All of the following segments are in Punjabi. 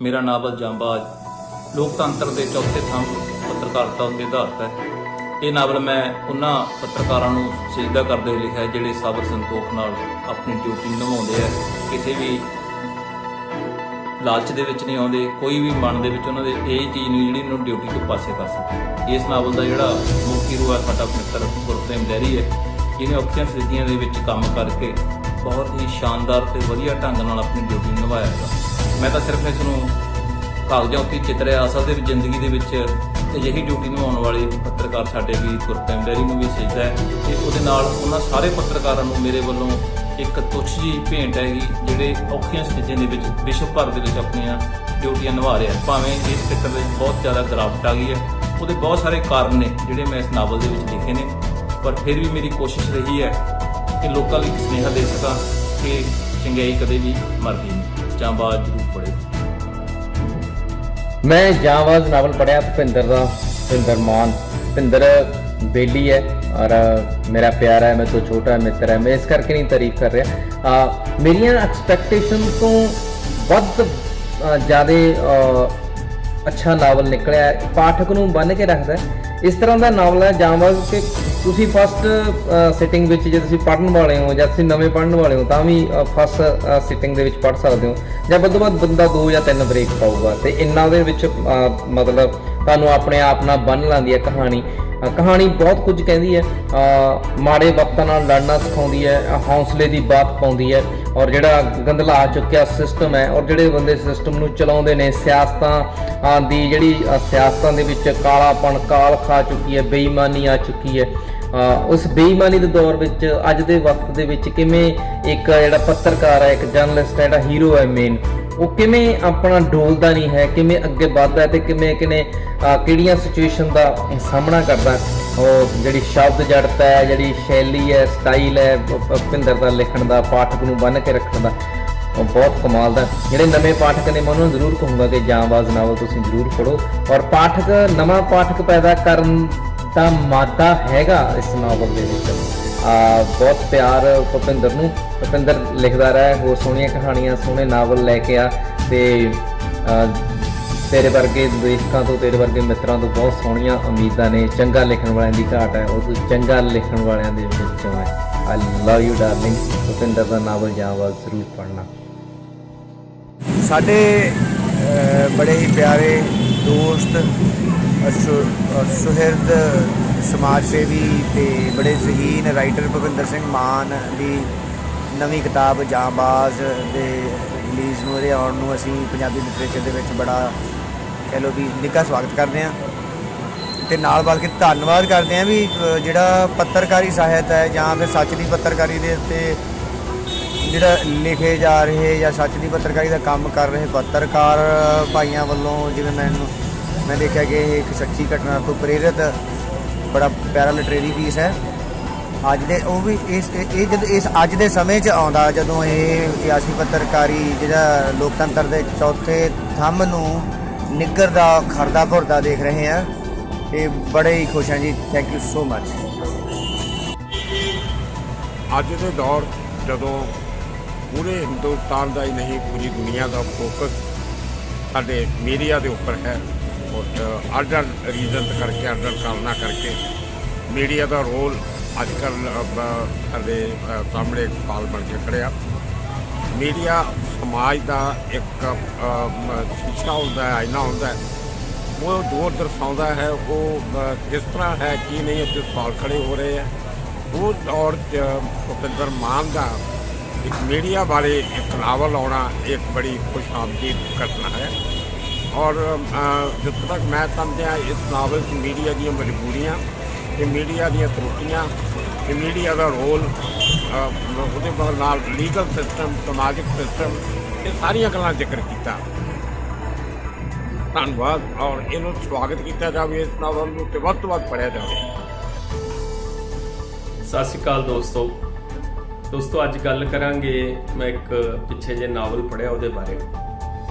मेरा नावल जांबाज लोकतंत्र के चौथे थंभ पत्रकारिता उत्ते आधारित है। ये नावल मैं उन्हां पत्रकारां नूं सजदा करदे होए लिखिआ जिहड़े सबर संतोख नाल अपनी ड्यूटी निभाउंदे है, किसी भी लालच दे विच नहीं आउंदे, कोई भी मन दे विच उन्हां दे इह चीज़ नूं जिहड़ी उन्हां ड्यूटी तो पासे कर सके। इस नावल का जिहड़ा मुख हीरो है साडा मित्र गुरप्रेम लहरी है, जिन्हें औखियां स्थितियां दे विच काम करके बहुत ही शानदार ते वधिया ढंग नाल अपनी ड्यूटी निभाया है। मैं तो सिर्फ इसनूं कागजां उत्ते चितरिआ, असल दे विच जिंदगी दे विच अजिही ड्यूटी निभाउण वाले पत्रकार साडे भी गुरप्रेम लहरी नूं भी सजदा है ते उहदे नाल उन्हां सारे पत्रकारां नूं मेरे वल्लों एक तुच्छ जी भेंट हैगी जिहड़े औखियां स्थितियां दे विच विश्व भर दे विच अपणीਆਂ ड्यूटियां निभा रहे हैं। भावें इस खेत्र में बहुत ज़्यादा गिरावट आ गई है, ਉਹਦੇ बहुत सारे कारण ने जिहड़े मैं इस नावल दे विच लिखे ने, पर फिर भी मेरी कोशिश रही है कि लोगों ਲਈ सुनेहा दे सकां कि चंगाई कदे भी मरदी नहीं। जांबाज जरूर पढ़े। मैं जांबाज नावल पढ़िया भुपिंदर मान। भुपिंदर बेली है और मेरा प्यारा है, मेरे तो छोटा मित्र है, मैं इस करके नहीं तारीफ कर रहा। मेरिया एक्सपैक्टेशन तो बहुत ज़्यादा अच्छा नावल निकलिया, पाठक नूं बन के रखता है। इस तरह का नावल है जांबाज कि तुसी फस्ट सिटिंग विच जे तुसी पढ़न वाले हो या तुसी नवें पढ़न वाले हो तां भी फस्ट सिटिंग दे विच पढ़ सकते हो, ਜਾਂ ਵੱਧ ਤੋਂ ਵੱਧ ਬੰਦਾ 2 ਜਾਂ 3 ਬ੍ਰੇਕ ਪਾਊਗਾ ਤੇ ਇੰਨਾ ਦੇ ਵਿੱਚ ਮਤਲਬ ਤੁਹਾਨੂੰ ਆਪਣੇ ਆਪ ਨਾਲ ਬੰਨ ਲਾਂਦੀ ਹੈ ਕਹਾਣੀ। ਕਹਾਣੀ ਬਹੁਤ ਕੁਝ ਕਹਿੰਦੀ ਹੈ, ਮਾੜੇ ਵਕਤਾਂ ਨਾਲ ਲੜਨਾ ਸਿਖਾਉਂਦੀ ਹੈ, ਹੌਸਲੇ ਦੀ ਬਾਤ ਪਾਉਂਦੀ ਹੈ, ਔਰ ਜਿਹੜਾ ਗੰਦਲਾ ਚੁੱਕਿਆ ਸਿਸਟਮ ਹੈ ਔਰ ਜਿਹੜੇ ਬੰਦੇ ਸਿਸਟਮ ਨੂੰ ਚਲਾਉਂਦੇ ਨੇ, ਸਿਆਸਤਾਂ ਦੀ ਜਿਹੜੀ ਸਿਆਸਤਾਂ ਦੇ ਵਿੱਚ ਕਾਲਾਪਣ ਕਾਲ ਖਾ ਚੁੱਕੀ ਹੈ, ਬੇਈਮਾਨੀ ਆ ਚੁੱਕੀ ਹੈ। उस बेईमानी के दौर में अज के वक्त के किमें एक जोड़ा पत्रकार है, एक जर्नलिस्ट है, जोड़ा हीरो है मेन, वो किमें अपना डोलता नहीं है, किमें अगे बढ़ता है तो किमें किहड़ियां सिचुएशन का सामना करता है। और जी शब्द जड़ता है, जी शैली है, स्टाइल है भुपिंदर का लिखण का, पाठक नूं बन के रखण का बहुत कमाल का। ਜਿਹੜੇ नवे पाठक ने मैं उन्होंने जरूर कहूँगा कि जांबाज नावल तुसीं जरूर पढ़ो, और पाठक नवा पाठक पैदा करन ਦਾ ਮਾਦਾ ਹੈਗਾ ਇਸ ਨਾਵਲ ਦੇ ਵਿੱਚ। ਬਹੁਤ ਪਿਆਰ ਭੁਪਿੰਦਰ ਨੂੰ, ਭੁਪਿੰਦਰ ਲਿਖਦਾ ਰਿਹਾ ਹੋਰ ਸੋਹਣੀਆਂ ਕਹਾਣੀਆਂ, ਸੋਹਣੇ ਨਾਵਲ ਲੈ ਕੇ ਆ ਤੇ ਤੇਰੇ ਵਰਗੇ ਲੇਖਕਾਂ ਤੋਂ, ਤੇਰੇ ਵਰਗੇ ਮਿੱਤਰਾਂ ਤੋਂ ਬਹੁਤ ਸੋਹਣੀਆਂ ਉਮੀਦਾਂ ਨੇ। ਚੰਗਾ ਲਿਖਣ ਵਾਲਿਆਂ ਦੀ ਘਾਟ ਹੈ, ਉਹ ਚੰਗਾ ਲਿਖਣ ਵਾਲਿਆਂ ਦੇ ਵਿੱਚੋਂ ਹੈ। I love you darling. Bhupinder ਦਾ ਨਾਵਲ ਜਾਂਬਾਜ਼ ਜ਼ਰੂਰ ਪੜ੍ਹਨਾ। ਸਾਡੇ ਬੜੇ ਹੀ ਪਿਆਰੇ ਦੋਸਤ सुहिरद समाज सेवी ते बड़े जहीन राइटर भुपिंदर सिंह मान की नवी किताब जांबाज दे रिलीज़ नूं इहदे आउण नूं असीं पंजाबी लिटरेचर दे विच बड़ा कह लो भी निੱਘਾ स्वागत करते हैं ते नाल बल्कि धन्नवाद करते हैं भी जिहड़ा पत्रकारी ਸਾਹਿਤ है ਜਾਂ फिर सच की पत्रकारी दे उत्ते जिहड़ा लिखे जा रहे या सच की पत्रकारी का काम कर रहे पत्रकार भाइयों वालों, जिवें मैं देखा कि एक सच्ची घटना तो प्रेरित बड़ा प्यारा लिटरेरी पीस है। अज दे वो भी इस अज दे समय च आउंदा जदों ये सियासी पत्रकारी जिहड़ा लोकतंत्र के चौथे थंभ नूं निग्गरदा खरदा भुरदा देख रहे हैं, ये बड़े ही खुश हैं जी। Thank you so much. अज के दौर जदों पूरे हिंदुस्तान का ही नहीं पूरी दुनिया का फोकस साडे मीडिया के उपर है, और अड रीजन करके अड कारणा करके मीडिया का रोल अजकल साडे सामने एक सवाल बन के खड़िया। मीडिया समाज का एक शीशा होता है, आईना होता है, वो दौर दर्शाता है। वो किस तरह है कि नहीं इतने सवाल खड़े हो रहे हैं। वो दौर भुपिंदर मान का एक मीडिया बारे एक नावल आना एक बड़ी खुशआमदीद घटना है। और जितना तक मैं समझा इस नावल की मीडिया दी मजबूरियाँ, मीडिया दी त्रुटियाँ, मीडिया का रोल, लीगल सिस्टम, समाजिक सिस्टम, ये सारिया गल्लां जिक्र किया। धन्यवाद और इन्हों स्वागत किया जाए, इस नावल को वध तो वध पढ़िया जाए। सत श्री अकाल दोस्तों अज गल करांगे, मैं एक पिछे जे नावल पढ़िया उहदे बारे।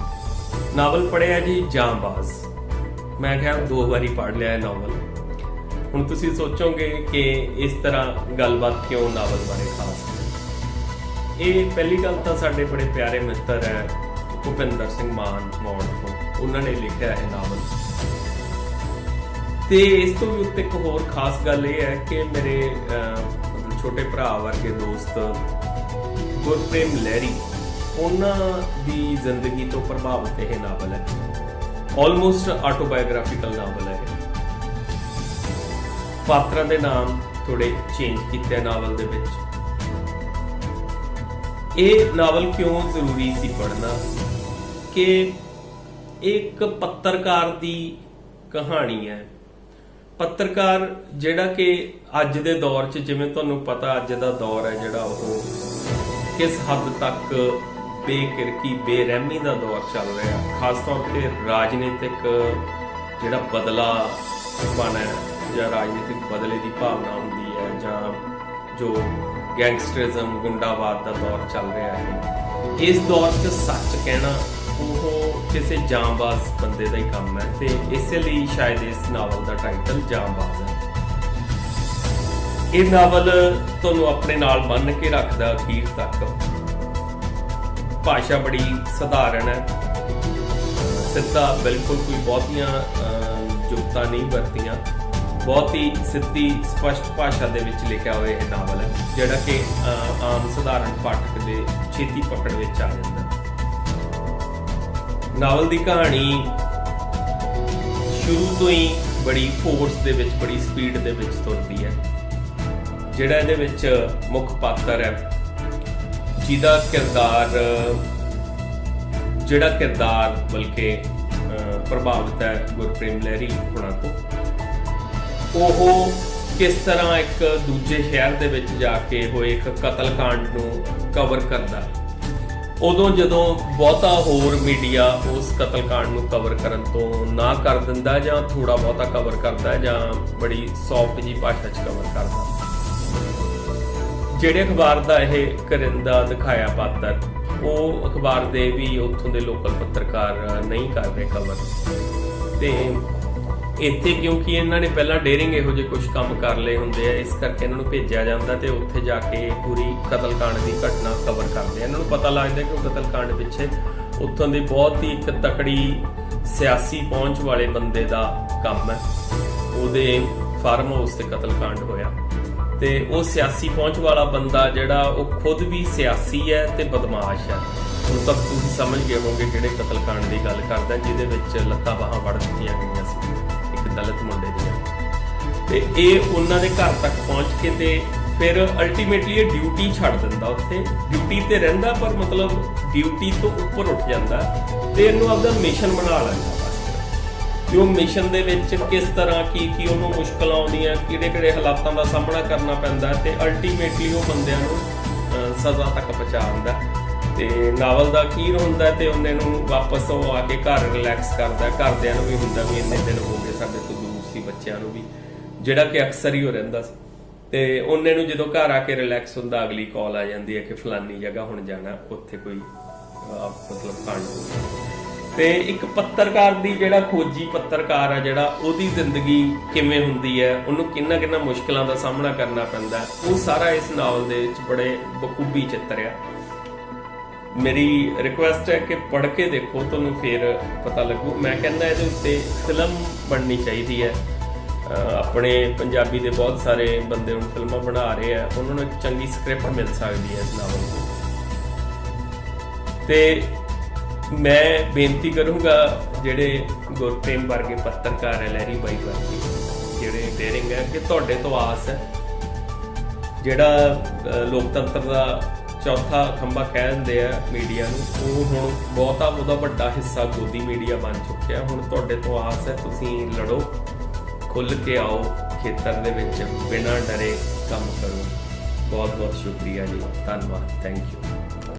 नावल पढ़िया जी जांबाज, मैं क्या 2 बारी पढ़ लिया है नावल। हुण तुसीं सोचोगे कि इस तरह गलबात क्यों नावल बारे खास। ये पहली गल तो साडे बड़े प्यारे मित्र है ਭੁਪਿੰਦਰ ਸਿੰਘ ਮਾਨ ਮੌੜ ਤੋਂ, ਉਹਨਾਂ ਨੇ ਲਿਖਿਆ ਇਹ ਨਾਵਲ। ਤੇ ਇਸ ਤੋਂ ਵੀ ਉੱਤੇ ਇੱਕ ਹੋਰ ਖਾਸ ਗੱਲ ਇਹ ਹੈ ਕਿ ਮੇਰੇ ਮਤਲਬ ਛੋਟੇ ਭਰਾ ਵਰਗੇ ਦੋਸਤ ਗੁਰਪ੍ਰੇਮ ਲਹਿਰੀ, ਉਹਨਾਂ ਦੀ ਜ਼ਿੰਦਗੀ ਤੋਂ ਪ੍ਰਭਾਵਿਤ ਇਹ ਨਾਵਲ ਹੈ। ਆਲਮੋਸਟ ਆਟੋਬਾਇਓਗ੍ਰਾਫੀਕਲ ਨਾਵਲ ਹੈ ਇਹ। ਪਾਤਰਾਂ ਦੇ ਨਾਮ ਥੋੜੇ ਚੇਂਜ ਕੀਤੇ ਨਾਵਲ ਦੇ ਵਿੱਚ। ਇਹ ਨਾਵਲ ਕਿਉਂ ਜ਼ਰੂਰੀ ਸੀ ਪੜ੍ਹਨਾ ਕਿ ਇੱਕ ਪੱਤਰਕਾਰ ਦੀ ਕਹਾਣੀ ਹੈ। ਪੱਤਰਕਾਰ ਜਿਹੜਾ ਕਿ ਅੱਜ ਦੇ ਦੌਰ 'ਚ, ਜਿਵੇਂ ਤੁਹਾਨੂੰ ਪਤਾ ਅੱਜ ਦਾ ਦੌਰ ਹੈ ਜਿਹੜਾ, ਉਹ ਕਿਸ ਹੱਦ ਤੱਕ ਬੇਕਿਰਕੀ ਬੇਰਹਿਮੀ ਦਾ ਦੌਰ ਚੱਲ ਰਿਹਾ, ਖਾਸ ਤੌਰ ਤੇ ਰਾਜਨੀਤਿਕ ਜਿਹੜਾ ਬਦਲਾਪਣ ਹੈ ਜਾਂ ਰਾਜਨੀਤਿਕ ਬਦਲੇ ਦੀ ਭਾਵਨਾ ਹੁੰਦੀ ਹੈ, ਜਾਂ ਜੋ ਗੈਂਗਸਟਰਿਜ਼ਮ ਗੁੰਡਾਵਾਦ ਦਾ ਦੌਰ ਚੱਲ ਰਿਹਾ ਹੈ। ਇਸ ਦੌਰ 'ਚ ਸੱਚ ਕਹਿਣਾ ਉਹ ਕਿਸੇ ਜਾਂਬਾਜ਼ ਬੰਦੇ ਦਾ ਹੀ ਕੰਮ ਹੈ, ਤੇ ਇਸੇ ਲਈ ਸ਼ਾਇਦ ਇਸ ਨਾਵਲ ਦਾ ਟਾਈਟਲ ਜਾਂਬਾਜ਼ ਹੈ। ਇਹ ਨਾਵਲ ਤੁਹਾਨੂੰ ਆਪਣੇ ਨਾਲ ਬੰਨ੍ਹ ਕੇ ਰੱਖਦਾ ਅਖੀਰ ਤੱਕ। ਭਾਸ਼ਾ ਬੜੀ ਸਧਾਰਨ ਹੈ, ਸਿੱਧਾ, ਬਿਲਕੁਲ ਕੋਈ ਬਹੁਤੀਆਂ ਜੁਗਤਾਂ ਨਹੀਂ ਵਰਤੀਆਂ, ਬਹੁਤ ਹੀ ਸਿੱਧੀ ਸਪਸ਼ਟ ਭਾਸ਼ਾ ਦੇ ਵਿੱਚ ਲਿਖਿਆ ਹੋਇਆ ਇਹ ਨਾਵਲ ਹੈ, ਜਿਹੜਾ ਕਿ ਆਮ ਸਧਾਰਨ ਪਾਠਕ ਦੇ ਛੇਤੀ ਪਕੜ ਵਿੱਚ ਆ ਜਾਂਦਾ। ਨਾਵਲ ਦੀ ਕਹਾਣੀ ਸ਼ੁਰੂ ਤੋਂ ਹੀ ਬੜੀ ਫੋਰਸ ਦੇ ਵਿੱਚ, ਬੜੀ ਸਪੀਡ ਦੇ ਵਿੱਚ ਤੁਰਦੀ ਹੈ। ਜਿਹੜਾ ਇਹਦੇ ਵਿੱਚ ਮੁੱਖ ਪਾਤਰ ਹੈ, ਜਿਹਦਾ ਕਿਰਦਾਰ ਬਲਕਿ ਪ੍ਰਭਾਵਿਤ ਹੈ ਗੁਰਪ੍ਰੇਮ ਲਹਿਰੀ ਹੋਣਾ ਤੋਂ, ਉਹ ਕਿਸ ਤਰ੍ਹਾਂ ਇੱਕ ਦੂਜੇ ਸ਼ਹਿਰ ਦੇ ਵਿੱਚ ਜਾ ਕੇ ਹੋਏ ਇੱਕ ਕਤਲकांड ਨੂੰ ਕਵਰ ਕਰਦਾ। ਉਦੋਂ ਜਦੋਂ ਬਹੁਤਾ ਹੋਰ ਮੀਡੀਆ ਉਸ ਕਤਲकांड ਨੂੰ ਕਵਰ ਕਰਨ ਤੋਂ ਨਾ ਕਰ ਦਿੰਦਾ, ਜਾਂ ਥੋੜਾ ਬਹੁਤਾ ਕਵਰ ਕਰਦਾ, ਜਾਂ ਬੜੀ ਸੌਫਟ ਜੀ ਭਾਸ਼ਾ 'ਚ ਕਵਰ ਕਰਦਾ। ਜਿਹੜੇ ਅਖਬਾਰ ਦਾ ਇਹ ਕਰਿੰਦਾ ਦਿਖਾਇਆ ਪਾਤਰ, ਉਹ ਅਖਬਾਰ ਦੇ ਵੀ ਉੱਥੋਂ ਦੇ ਲੋਕਲ ਪੱਤਰਕਾਰ ਨਹੀਂ ਕਰ ਰਹੇ ਕਵਰ। ਤੇ ਇੱਥੇ ਕਿਉਂਕਿ ਇਹਨਾਂ ਨੇ ਪਹਿਲਾਂ ਡੇਰਿੰਗ ਇਹੋ ਜਿਹੇ ਕੁਝ ਕੰਮ ਕਰ ਲਏ ਹੁੰਦੇ ਆ, ਇਸ ਕਰਕੇ ਇਹਨਾਂ ਨੂੰ ਭੇਜਿਆ ਜਾਂਦਾ ਤੇ ਉੱਥੇ ਜਾ ਕੇ ਪੂਰੀ ਕਤਲकांड ਦੀ ਘਟਨਾ ਕਵਰ ਕਰਦੇ ਆ। ਇਹਨਾਂ ਨੂੰ ਪਤਾ ਲੱਗਦਾ ਕਿ ਉਹ ਕਤਲकांड ਪਿੱਛੇ ਉੱਥੋਂ ਦੀ ਬਹੁਤ ਹੀ ਇੱਕ ਤਕੜੀ ਸਿਆਸੀ ਪਹੁੰਚ ਵਾਲੇ ਬੰਦੇ ਦਾ ਕੰਮ ਹੈ। ਉਹਦੇ ਫਾਰਮ ਹਾਊਸ ਤੇ ਕਤਲकांड ਹੋਇਆ, ਤੇ ਉਹ ਸਿਆਸੀ ਪਹੁੰਚ ਵਾਲਾ ਬੰਦਾ ਜਿਹੜਾ, ਉਹ ਖੁਦ ਵੀ ਸਿਆਸੀ ਹੈ ਤੇ ਬਦਮਾਸ਼ ਹੈ। ਹੁਣ ਤੱਕ ਤੁਸੀਂ ਸਮਝ ਗਏ ਹੋਵੋਗੇ ਕਿਹੜੇ ਕਤਲकांड ਦੀ ਗੱਲ ਕਰਦਾ, ਜਿਹਦੇ ਵਿੱਚ ਲੱਤਾਂ ਬਾਹਾਂ ਵੜ ਦਿੱਤੀਆਂ ਗਈਆਂ ਸੀ ਇੱਕ ਦਲਿਤ ਮੁੰਡੇ ਦੀਆਂ। ਤੇ ਇਹ ਉਹਨਾਂ ਦੇ ਘਰ ਤੱਕ ਪਹੁੰਚ ਕੇ ਤੇ ਫਿਰ ਅਲਟੀਮੇਟਲੀ ਇਹ ਡਿਊਟੀ ਛੱਡ ਦਿੰਦਾ। ਉੱਥੇ ਡਿਊਟੀ ਤੇ ਰਹਿੰਦਾ, ਪਰ ਮਤਲਬ ਡਿਊਟੀ ਤੋਂ ਉੱਪਰ ਉੱਠ ਜਾਂਦਾ ਤੇ ਇਹਨੂੰ ਆਪਦਾ ਮਿਸ਼ਨ ਬਣਾ ਲੈਂਦਾ। ਕਿ ਉਹ ਮਿਸ਼ਨ ਦੇ ਵਿੱਚ ਕਿਸ ਤਰ੍ਹਾਂ ਕੀ ਉਹਨੂੰ ਮੁਸ਼ਕਲਾਂ ਆਉਂਦੀਆਂ, ਕਿਹੜੇ ਹਾਲਾਤਾਂ ਦਾ ਸਾਹਮਣਾ ਕਰਨਾ ਪੈਂਦਾ, ਤੇ ਅਲਟੀਮੇਟਲੀ ਉਹ ਬੰਦਿਆਂ ਨੂੰ ਸਜ਼ਾ ਤੱਕ ਪਹੁੰਚਾ ਦਿੰਦਾ। ਤੇ ਨਾਵਲ ਦਾ ਅਖੀਰ ਹੁੰਦਾ ਤੇ ਉਹਨੇ ਨੂੰ ਵਾਪਸ ਉਹ ਆ ਕੇ ਘਰ ਰਿਲੈਕਸ ਕਰਦਾ। ਘਰਦਿਆਂ ਨੂੰ ਵੀ ਹੁੰਦਾ ਵੀ ਇੰਨੇ ਦਿਨ ਹੋ ਗਏ ਸਾਡੇ ਤੋਂ ਦੂਰ ਸੀ, ਬੱਚਿਆਂ ਨੂੰ ਵੀ, ਜਿਹੜਾ ਕਿ ਅਕਸਰ ਹੀ ਹੋ ਰਹਿੰਦਾ ਸੀ। ਤੇ ਉਹਨੇ ਨੂੰ ਜਦੋਂ ਘਰ ਆ ਕੇ ਰਿਲੈਕਸ ਹੁੰਦਾ, ਅਗਲੀ ਕਾਲ ਆ ਜਾਂਦੀ ਹੈ ਕਿ ਫਲਾਨੀ ਜਗ੍ਹਾ ਹੁਣ ਜਾਣਾ, ਉੱਥੇ ਕੋਈ ਮਤਲਬ ਕਾਂਡ ਹੋ ਗਿਆ। ਤੇ ਇੱਕ ਪੱਤਰਕਾਰ ਦੀ, ਜਿਹੜਾ ਖੋਜੀ ਪੱਤਰਕਾਰ ਆ ਜਿਹੜਾ, ਉਹਦੀ ਜ਼ਿੰਦਗੀ ਕਿਵੇਂ ਹੁੰਦੀ ਹੈ, ਉਹਨੂੰ ਕਿੰਨਾ ਮੁਸ਼ਕਲਾਂ ਦਾ ਸਾਹਮਣਾ ਕਰਨਾ ਪੈਂਦਾ, ਉਹ ਸਾਰਾ ਇਸ ਨਾਵਲ ਦੇ ਵਿੱਚ ਬੜੇ ਬਖੂਬੀ ਚਿੱਤਰਿਆ। ਮੇਰੀ ਰਿਕੁਐਸਟ ਹੈ ਕਿ ਪੜ੍ਹ ਕੇ ਦੇਖੋ, ਤੁਹਾਨੂੰ ਫਿਰ ਪਤਾ ਲੱਗੂ। ਮੈਂ ਕਹਿੰਦਾ ਇਹਦੇ ਉੱਤੇ ਫਿਲਮ ਬਣਨੀ ਚਾਹੀਦੀ ਹੈ। ਆਪਣੇ ਪੰਜਾਬੀ ਦੇ ਬਹੁਤ ਸਾਰੇ ਬੰਦੇ ਹੁਣ ਫਿਲਮਾਂ ਬਣਾ ਰਹੇ ਆ, ਉਹਨਾਂ ਨੂੰ ਇੱਕ ਚੰਗੀ ਸਕ੍ਰਿਪਟ ਮਿਲ ਸਕਦੀ ਹੈ ਇਸ ਨਾਵਲ ਤੋਂ। ਤੇ ਮੈਂ ਬੇਨਤੀ ਕਰੂੰਗਾ ਜਿਹੜੇ ਗੁਰਪ੍ਰੇਮ ਵਰਗੇ ਪੱਤਰਕਾਰ ਹੈ, ਲਹਿਰੀ ਬਾਈ ਵਰਗੇ ਜਿਹੜੇ ਡੇਰਿੰਗ ਹੈ, ਕਿ ਤੁਹਾਡੇ ਤੋਂ ਆਸ ਹੈ। ਜਿਹੜਾ ਲੋਕਤੰਤਰ ਦਾ ਚੌਥਾ ਖੰਭਾ ਕਹਿ ਦਿੰਦੇ ਆ ਮੀਡੀਆ ਨੂੰ, ਉਹ ਹੁਣ ਬਹੁਤਾ ਉਹਦਾ ਵੱਡਾ ਹਿੱਸਾ ਗੋਦੀ ਮੀਡੀਆ ਬਣ ਚੁੱਕਿਆ। ਹੁਣ ਤੁਹਾਡੇ ਤੋਂ ਆਸ ਹੈ ਤੁਸੀਂ ਲੜੋ, ਖੁੱਲ੍ਹ ਕੇ ਆਓ ਖੇਤਰ ਦੇ ਵਿੱਚ, ਬਿਨਾਂ ਡਰੇ ਕੰਮ ਕਰੋ। ਬਹੁਤ ਬਹੁਤ ਸ਼ੁਕਰੀਆ ਜੀ, ਧੰਨਵਾਦ, ਥੈਂਕ ਯੂ।